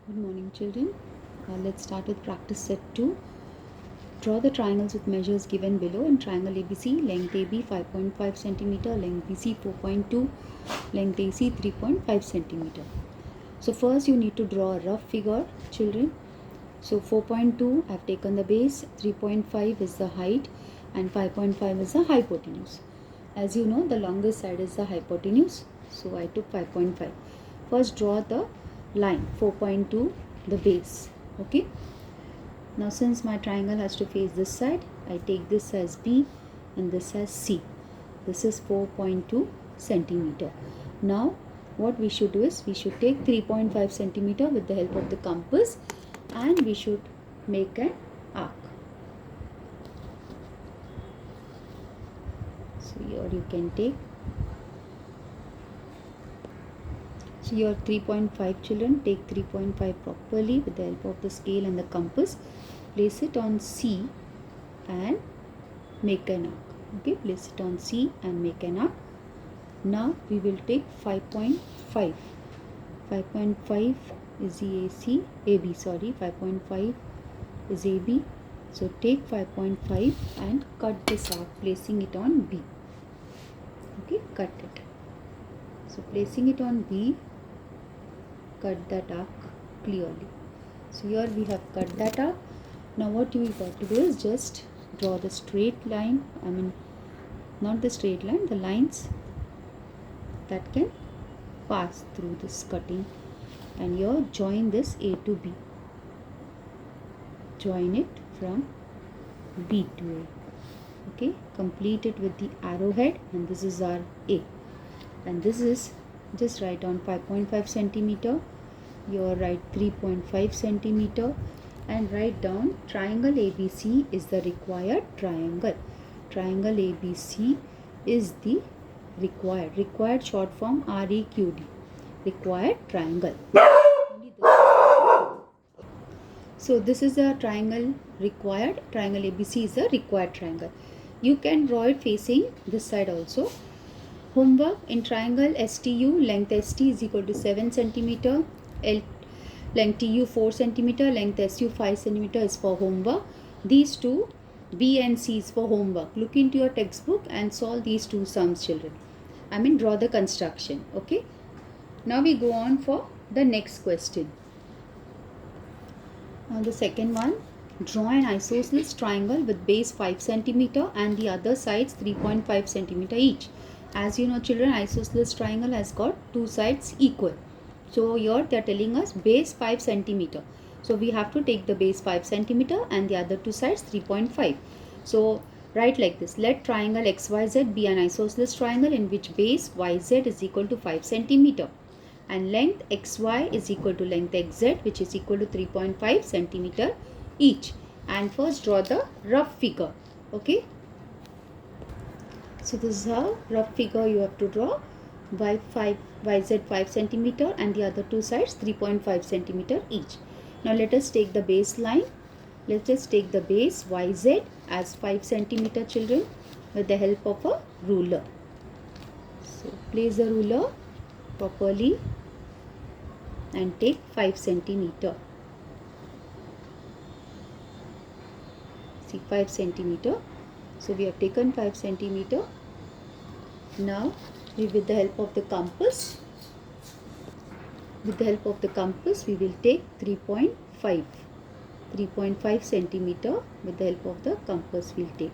Good morning, children. Let's start with practice set 2. Draw the triangles with measures given below. In triangle ABC, length AB 5.5 cm, length BC 4.2, length AC 3.5 cm. So first you need to draw a rough figure, children. So 4.2, I've taken the base, 3.5 is the height, and 5.5 is the hypotenuse. As you know, the longest side is the hypotenuse, so I took 5.5. First draw the line 4.2, the base. Okay, now since my triangle has to face this side, I take this as B and this as C. This is 4.2 centimeter. Now what we should do is we should take 3.5 centimeter with the help of the compass, and we should make an arc. So here you can take, so your 3.5, children, take 3.5 properly with the help of the scale and the compass. Place it on C and make an arc. Okay, place it on C and make an arc. Now we will take 5.5. 5.5 is the AB, sorry, 5.5 is AB. So take 5.5 and cut this arc, placing it on B. Okay, cut it. So placing it on B, cut that arc clearly. So here we have cut that arc. Now what you got to do is just draw the straight line, not the straight line, the lines that can pass through this cutting, and here join this A to B. Join it from B to A. Okay, complete it with the arrowhead, and this is our A, and this is, just write on 5.5 centimeter. Here write 3.5 centimeter, and write down triangle ABC is the required triangle. Triangle ABC is the required short form REQD, required triangle. So this is a triangle required. Triangle ABC is a required triangle. You can draw it facing this side also. Homework: in triangle STU, length ST is equal to 7 centimeter, length TU 4 centimeter, length SU 5 centimeter is for homework. These two, B and C, is for homework. Look into your textbook and solve these two sums, children. Draw the construction. Okay. Now we go on for the next question. Now the second one, draw an isosceles triangle with base 5 centimeter and the other sides 3.5 centimeter each. As you know, children, isosceles triangle has got two sides equal. So here they are telling us base 5 centimeter. So we have to take the base 5 centimeter and the other two sides 3.5. So write like this: let triangle XYZ be an isosceles triangle in which base YZ is equal to 5 centimeter and length XY is equal to length XZ, which is equal to 3.5 centimeter each. And first draw the rough figure. Okay. So this is how rough figure you have to draw. YZ 5 centimeter and the other two sides 3.5 centimeter each. Now let us take the baseline. Let us take the base YZ as 5 centimeter, children, with the help of a ruler. So place the ruler properly and take 5 centimeter. See, 5 centimeter. So we have taken 5 centimeter. Now with the help of the compass, we will take 3.5 centimeter. With the help of the compass we'll take.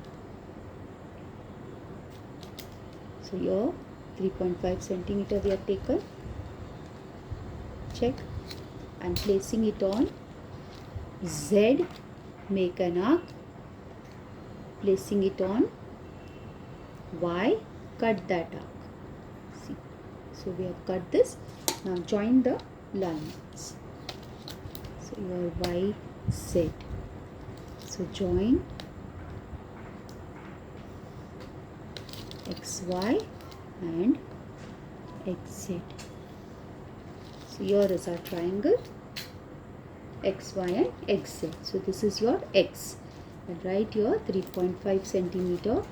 So here 3.5 centimeter we have taken. Check, and placing it on Z, make an arc. Placing it on Y, cut that arc. See, so we have cut this. Now join the lines. So your YZ. So join XY and XZ. So here is our triangle XY and XZ. So this is your X. And write here 3.5 centimeter,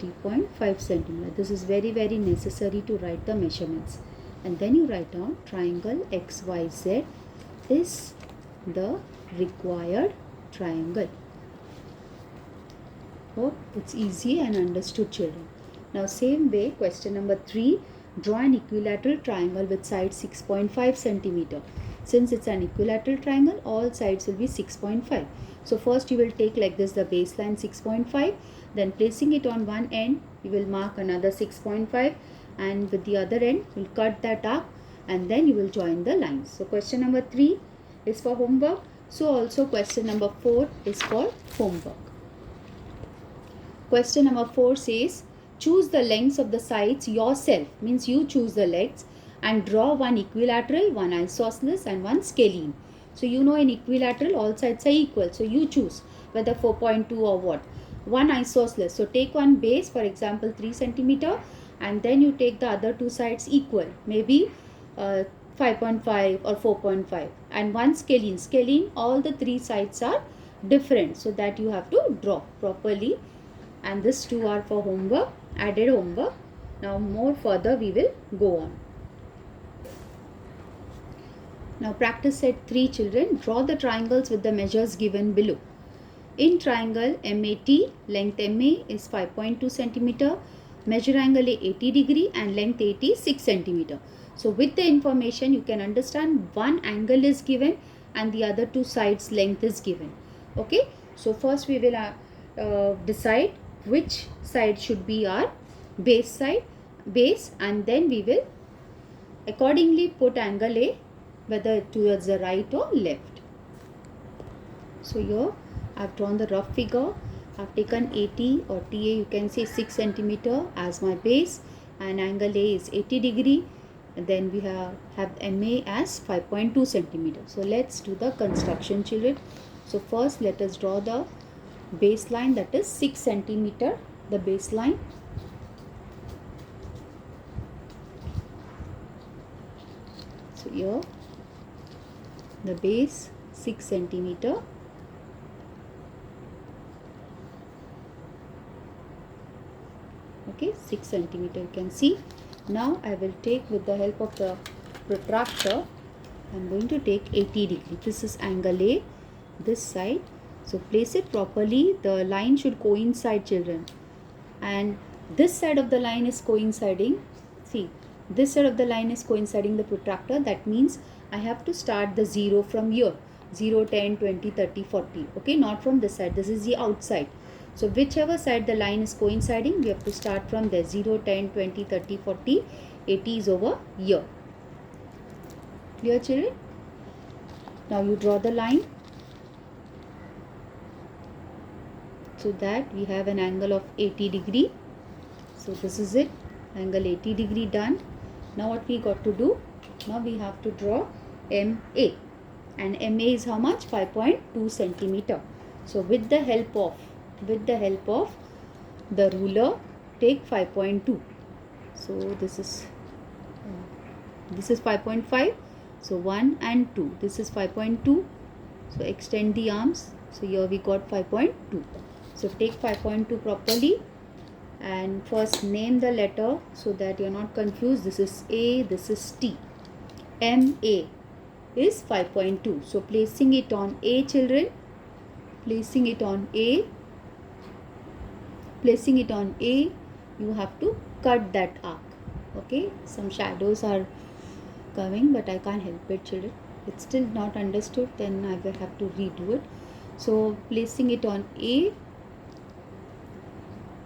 3.5 centimeter. This is very necessary to write the measurements. And then you write down triangle XYZ is the required triangle. Hope it's easy and understood, children. Now same way, question number 3, draw an equilateral triangle with sides 6.5 centimeter. Since it's an equilateral triangle, all sides will be 6.5. So first you will take like this the baseline 6.5, then placing it on one end, you will mark another 6.5, and with the other end, you will cut that arc, and then you will join the lines. So question number 3 is for homework. So also question number 4 is for homework. Question number 4 says, choose the lengths of the sides yourself, means you choose the lengths, and draw one equilateral, one isosceles and one scalene. So you know in equilateral all sides are equal, so you choose whether 4.2 or what. One isosceles, so take one base, for example 3 centimeter, and then you take the other two sides equal, maybe 5.5 or 4.5, and one scalene. Scalene, all the three sides are different, so that you have to draw properly. And these two are for homework, added homework. Now more further we will go on. Now practice set 3, children. Draw the triangles with the measures given below. In triangle MAT, length MA is 5.2 centimeter, measure angle is 80 degree and length 80 is 6 centimeter. So with the information you can understand one angle is given and the other two sides length is given. Okay, so first we will decide which side should be our base, and then we will accordingly put angle A whether towards the right or left. So here I have drawn the rough figure. I have taken 80 or TA, you can say 6 centimeter as my base, and angle A is 80 degree, and then we have MA as 5.2 centimeter. So let's do the construction, children. So first let us draw the baseline, that is 6 centimeter, the baseline. So here the base 6 centimeter. Okay, 6 centimeter you can see. Now I will take, with the help of the protractor, I am going to take 80 degree. This is angle A, this side. So place it properly. The line should coincide, children, and this side of the line is coinciding. See, this side of the line is coinciding the protractor. That means I have to start the 0 from here, 0, 10, 20, 30, 40. Okay, not from this side. This is the outside. So whichever side the line is coinciding, we have to start from there. 0, 10, 20, 30, 40, 80 is over here. Clear, children? Now you draw the line so that we have an angle of 80 degree. So this is it, angle 80 degree done. Now what we got to do? Now we have to draw MA, and MA is how much? 5.2 centimeter. So with the help of the ruler, take 5.2. So this is 5.5. So 1 and 2. This is 5.2. So extend the arms. So here we got 5.2. So take 5.2 properly, and first name the letter so that you are not confused. This is A, this is T. MA is 5.2. So placing it on A, children, placing it on A, you have to cut that arc. Okay, some shadows are coming, but I can't help it, children. It's still not understood, then I will have to redo it. So placing it on A,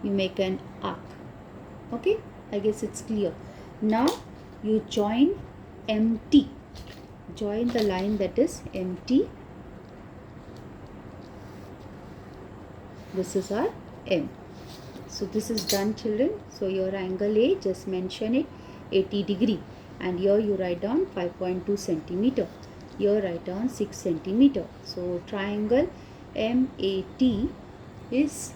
you make an arc. Okay, I guess it's clear. Now you join MT. Join the line that is MT. This is our M. So this is done, children. So your angle A, just mention it, 80 degree. And here you write down 5.2 centimeter. Here write down 6 centimeter. So triangle MAT is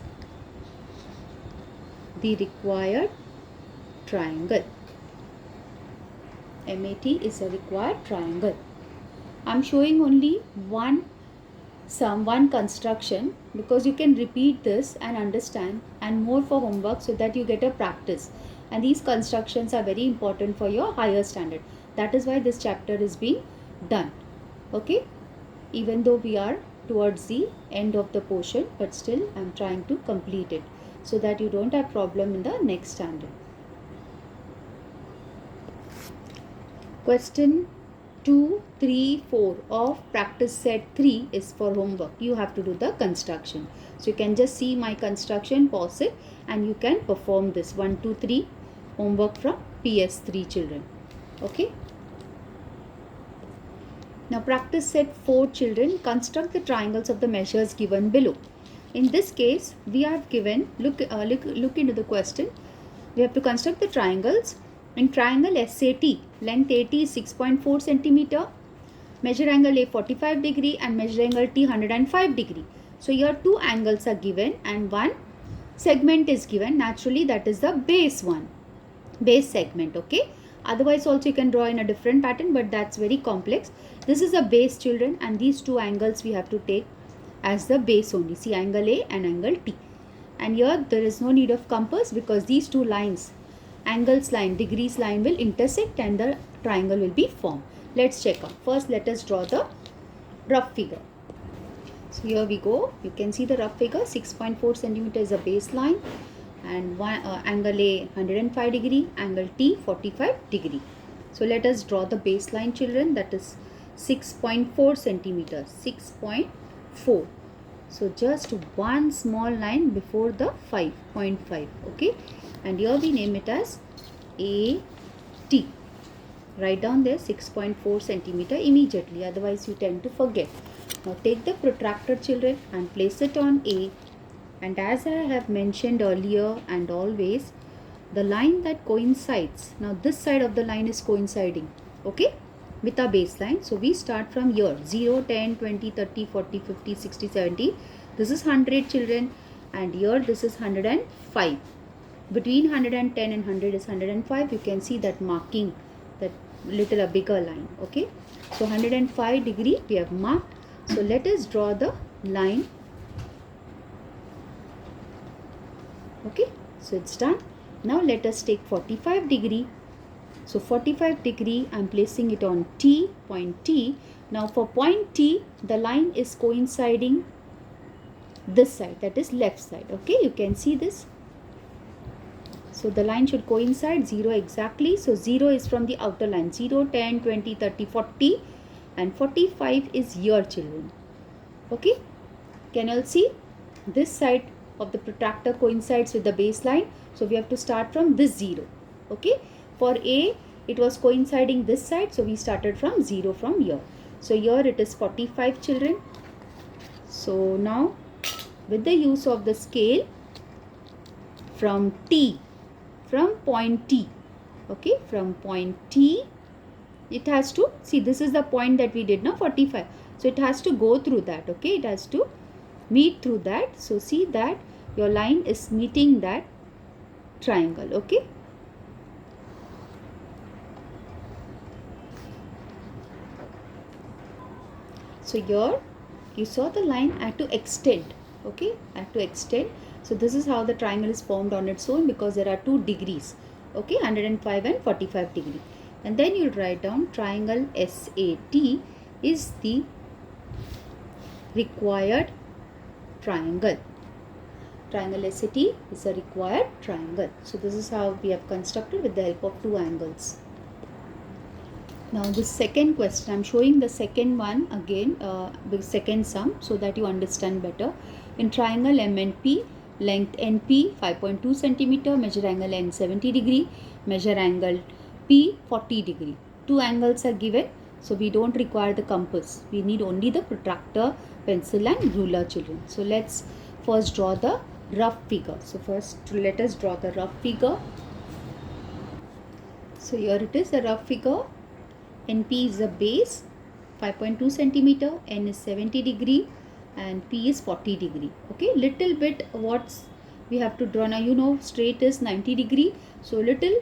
the required triangle. MAT is a required triangle. I am showing only one construction because you can repeat this and understand, and more for homework so that you get a practice. And these constructions are very important for your higher standard. That is why this chapter is being done. Okay. even though we are towards the end of the portion, but still I am trying to complete it so that you don't have problem in the next standard. Question 2, 3, 4 of practice set 3 is for homework. You have to do the construction. So you can just see my construction, pause it, and you can perform this 1, 2, 3 homework from PS3 children. Okay. Now practice set 4 children, construct the triangles of the measures given below. In this case, we have given, look into the question. We have to construct the triangles. In triangle SAT, length AT is 6.4 centimeter, measure angle A 45 degree and measure angle T 105 degree. So here two angles are given and one segment is given. Naturally, that is the base one, base segment. Okay. Otherwise also you can draw in a different pattern, but that's very complex. This is a base, children, and these two angles we have to take as the base only. See, angle A and angle T. And here there is no need of compass because these two lines, angles line, degrees line will intersect and the triangle will be formed. Let's check out. First, let us draw the rough figure. So here we go. You can see the rough figure. 6.4 centimeter is a baseline, and angle A 105 degree, angle T 45 degree. So let us draw the baseline, children. That is 6.4 centimeters. 6.4. So just one small line before the 5.5. Okay. And here we name it as AT. Write down there 6.4 centimeter immediately. Otherwise you tend to forget. Now take the protractor, children, and place it on A. And as I have mentioned earlier and always, the line that coincides, now this side of the line is coinciding, okay, with our baseline. So we start from here, 0, 10, 20, 30, 40, 50, 60, 70. This is 100, children, and here this is 105. Between 110 and 100 is 105. You can see that marking, that little a bigger line, okay. So 105 degree we have marked. So let us draw the line. Okay, so it's done. Now let us take 45 degree. So 45 degree, I am placing it on T, point T. Now for point T, the line is coinciding this side, that is left side. Okay, you can see this. So the line should coincide 0 exactly. So 0 is from the outer line. 0, 10, 20, 30, 40 and 45 is here, children. Okay, can you all see? This side of the protractor coincides with the baseline. So we have to start from this 0. Okay, for A it was coinciding this side. So we started from 0 from here. So here it is 45, children. So now with the use of the scale from T, from point T, okay, from point T, it has to, see, this is the point that we did now, 45. So it has to go through that, okay, it has to meet through that. So see that your line is meeting that triangle, okay. So here you saw the line had to extend, okay, had to extend. So this is how the triangle is formed on its own, because there are two degrees, okay, 105 and 45 degree. And then you write down triangle SAT is the required triangle. Triangle SAT is a required triangle. So this is how we have constructed with the help of two angles. Now the second question, I am showing the second one again, the second sum, so that you understand better. In triangle MNP, length NP 5.2 centimeter, measure angle N 70 degree, measure angle P 40 degree. Two angles are given, so we don't require the compass. We need only the protractor, pencil and ruler, children. So let's first draw the rough figure. So first let us draw the rough figure. So here it is, the rough figure. NP is the base, 5.2 centimeter, N is 70 degree and P is 40 degree. Okay, little bit what's we have to draw now. You know straight is 90 degree. So little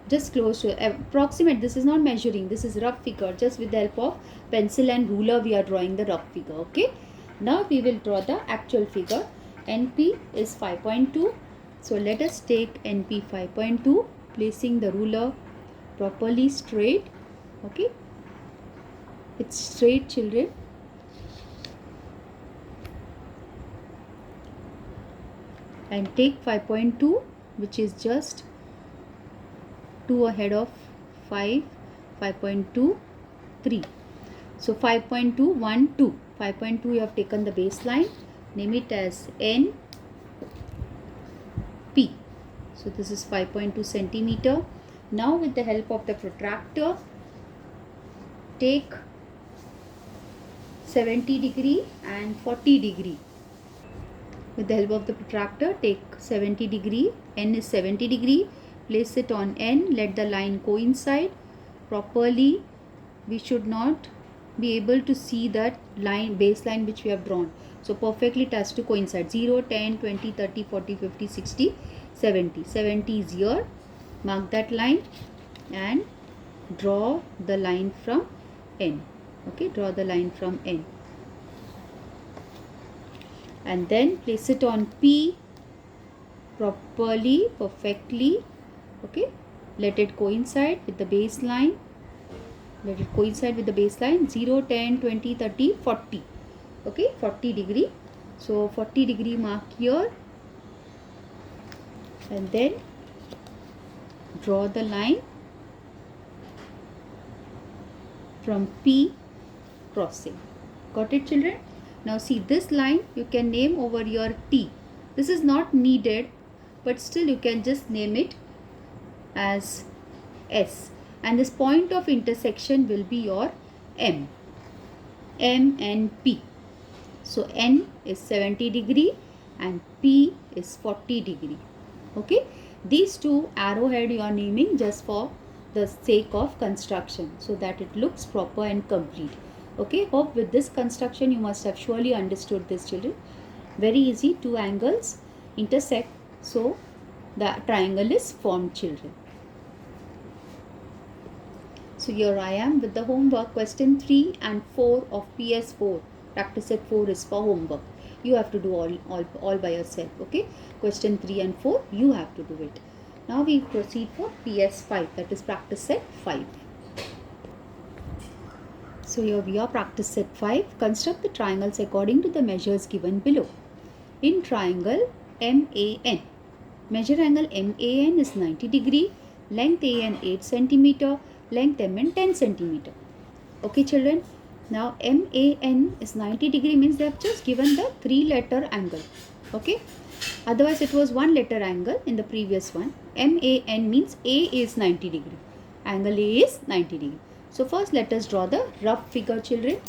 just close to approximate. This is not measuring, this is rough figure. Just with the help of pencil and ruler we are drawing the rough figure. Okay, now we will draw the actual figure. NP is 5.2. So let us take NP 5.2, placing the ruler properly straight. Okay, it's straight, children. and take 5.2, which is just 2 ahead of 5, 5.2, 3. So 5.2, 1, 2. 5.2 you have taken the baseline, name it as NP. So this is 5.2 centimeter. Now with the help of the protractor, take 70 degree and 40 degree. With the help of the protractor, take 70 degree, N is 70 degree, place it on N, let the line coincide properly. We should not be able to see that line, baseline which we have drawn. So perfectly it has to coincide. 0, 10, 20, 30, 40, 50, 60, 70. 70 is here. Mark that line and draw the line from N. Okay, draw the line from N. And then place it on P properly, perfectly. Okay, let it coincide with the baseline. Let it coincide with the baseline. 0, 10, 20, 30, 40. Okay, 40 degree. So 40 degree mark here. And then draw the line from P crossing. Got it, children? Now see, this line you can name over your T. This is not needed, but still you can just name it as S. And this point of intersection will be your M. M and P. So N is 70 degree and P is 40 degree. Okay. These two arrowhead you are naming just for the sake of construction, so that it looks proper and complete. Okay, hope with this construction you must have surely understood this, children. Very easy, two angles intersect, so the triangle is formed, children. So here I am with the homework. Question 3 and 4 of PS4. Practice set 4 is for homework. You have to do all by yourself. Okay, question 3 and 4 you have to do it. Now we proceed for PS5, that is practice set 5. So here we are, practice set 5. Construct the triangles according to the measures given below. In triangle MAN, measure angle MAN is 90 degree, length AN 8 centimeter, length MN 10 centimeter. Okay, children. Now MAN is 90 degree means they have just given the 3-letter angle. Okay. Otherwise it was 1-letter angle in the previous one. MAN means A is 90 degree. Angle A is 90 degree. So first let us draw the rough figure, children.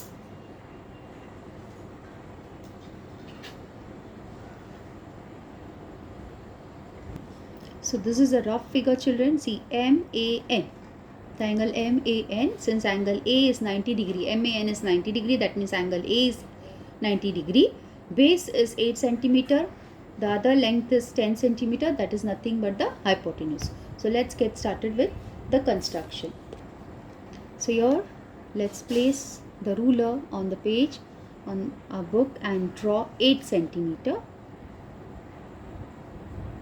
So this is a rough figure, children. See, MAN. The angle MAN, since angle A is 90 degree, MAN is 90 degree, that means angle A is 90 degree. Base is 8 centimeter. The other length is 10 centimeter. That is nothing but the hypotenuse. So let's get started with the construction. So here let's place the ruler on the page on our book and draw 8 centimeter.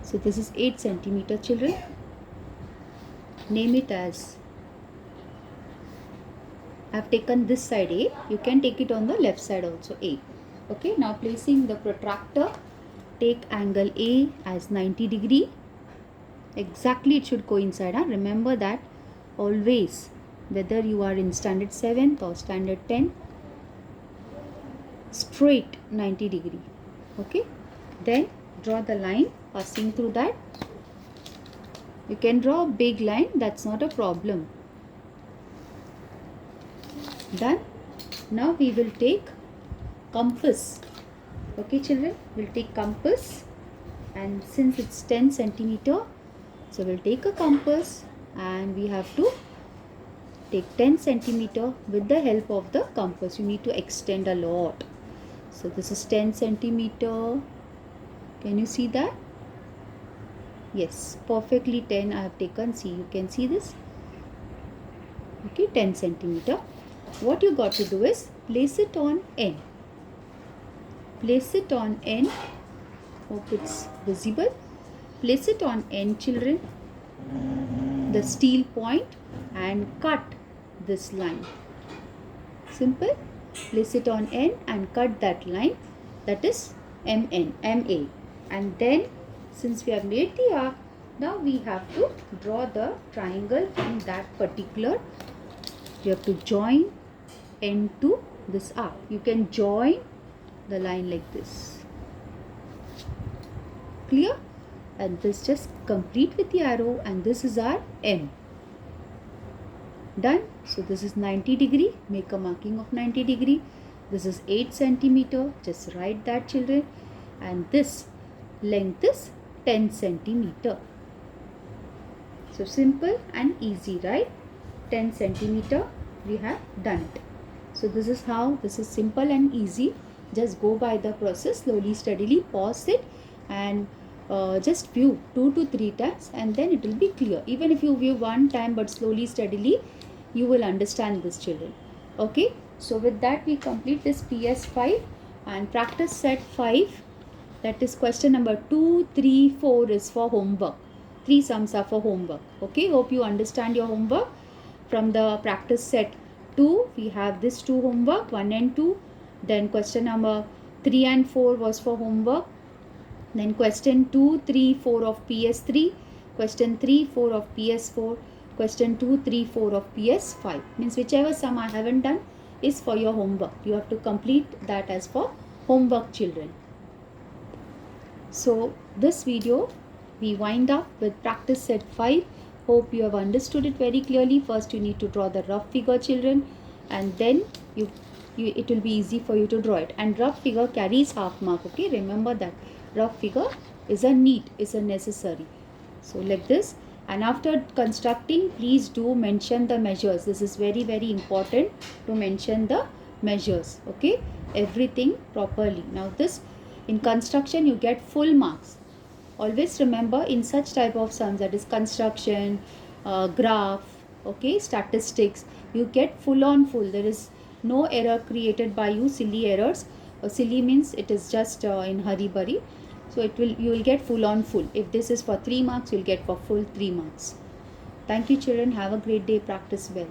So this is 8 centimeter, children. Name it as, I have taken this side A. You can take it on the left side also, A. Okay, now placing the protractor, take angle A as 90 degree. Exactly it should coincide. Remember that always, whether you are in standard 7th or standard 10, straight 90 degree. Okay, then draw the line passing through that. You can draw a big line, that's not a problem. Done. Now we will take compass. Okay, children, we'll take compass, and since it's 10 centimeter, so we'll take a compass and we have to take 10 centimeter with the help of the compass. You need to extend a lot. So this is 10 centimeter. Can you see that? Yes, perfectly 10 I have taken. See, you can see this. Okay, 10 centimeter. What you got to do is place it on N. Place it on N. Hope it's visible. Place it on N, children. The steel point, and cut this line. Simple. Place it on N and cut that line. That is MN, MA. And then Since we have made the arc, now we have to draw the triangle in that particular. You have to join end to this arc. You can join the line like this. Clear? And this just complete with the arrow, and this is our M. Done. So this is 90 degree. Make a marking of 90 degree. This is 8 centimeter. Just write that, children. And this length is 10 centimeter. So simple and easy, right? 10 centimeter we have done it. So this is how, this is simple and easy. Just go by the process slowly, steadily, pause it, and just view 2 to 3 times, and then it will be clear. Even if you view one time but slowly, steadily, you will understand this, children. Okay, so with that we complete this PS5 and practice set 5. That is question number 2, 3, 4 is for homework. 3 sums are for homework. Okay, hope you understand your homework. From the practice set 2, we have this 2 homework, 1 and 2. Then question number 3 and 4 was for homework. Then question 2, 3, 4 of PS3. Question 3, 4 of PS4. Question 2, 3, 4 of PS5. Means whichever sum I haven't done is for your homework. You have to complete that as for homework, children. So this video we wind up with practice set 5. Hope you have understood it very clearly. First you need to draw the rough figure, children, and then it will be easy for you to draw it. And rough figure carries half mark. Okay, remember that. Rough figure is a need, is a necessary. So like this. And after constructing, please do mention the measures. This is very, very important to mention the measures. Okay, everything properly. Now this, in construction you get full marks. Always remember, in such type of sums, that is construction, graph, okay, statistics, you get full on full. There is no error created by you, silly errors. Silly means it is just in hurry burry. So you will get full on full. If this is for 3 marks, you will get for full 3 marks. Thank you, children. Have a great day. Practice well.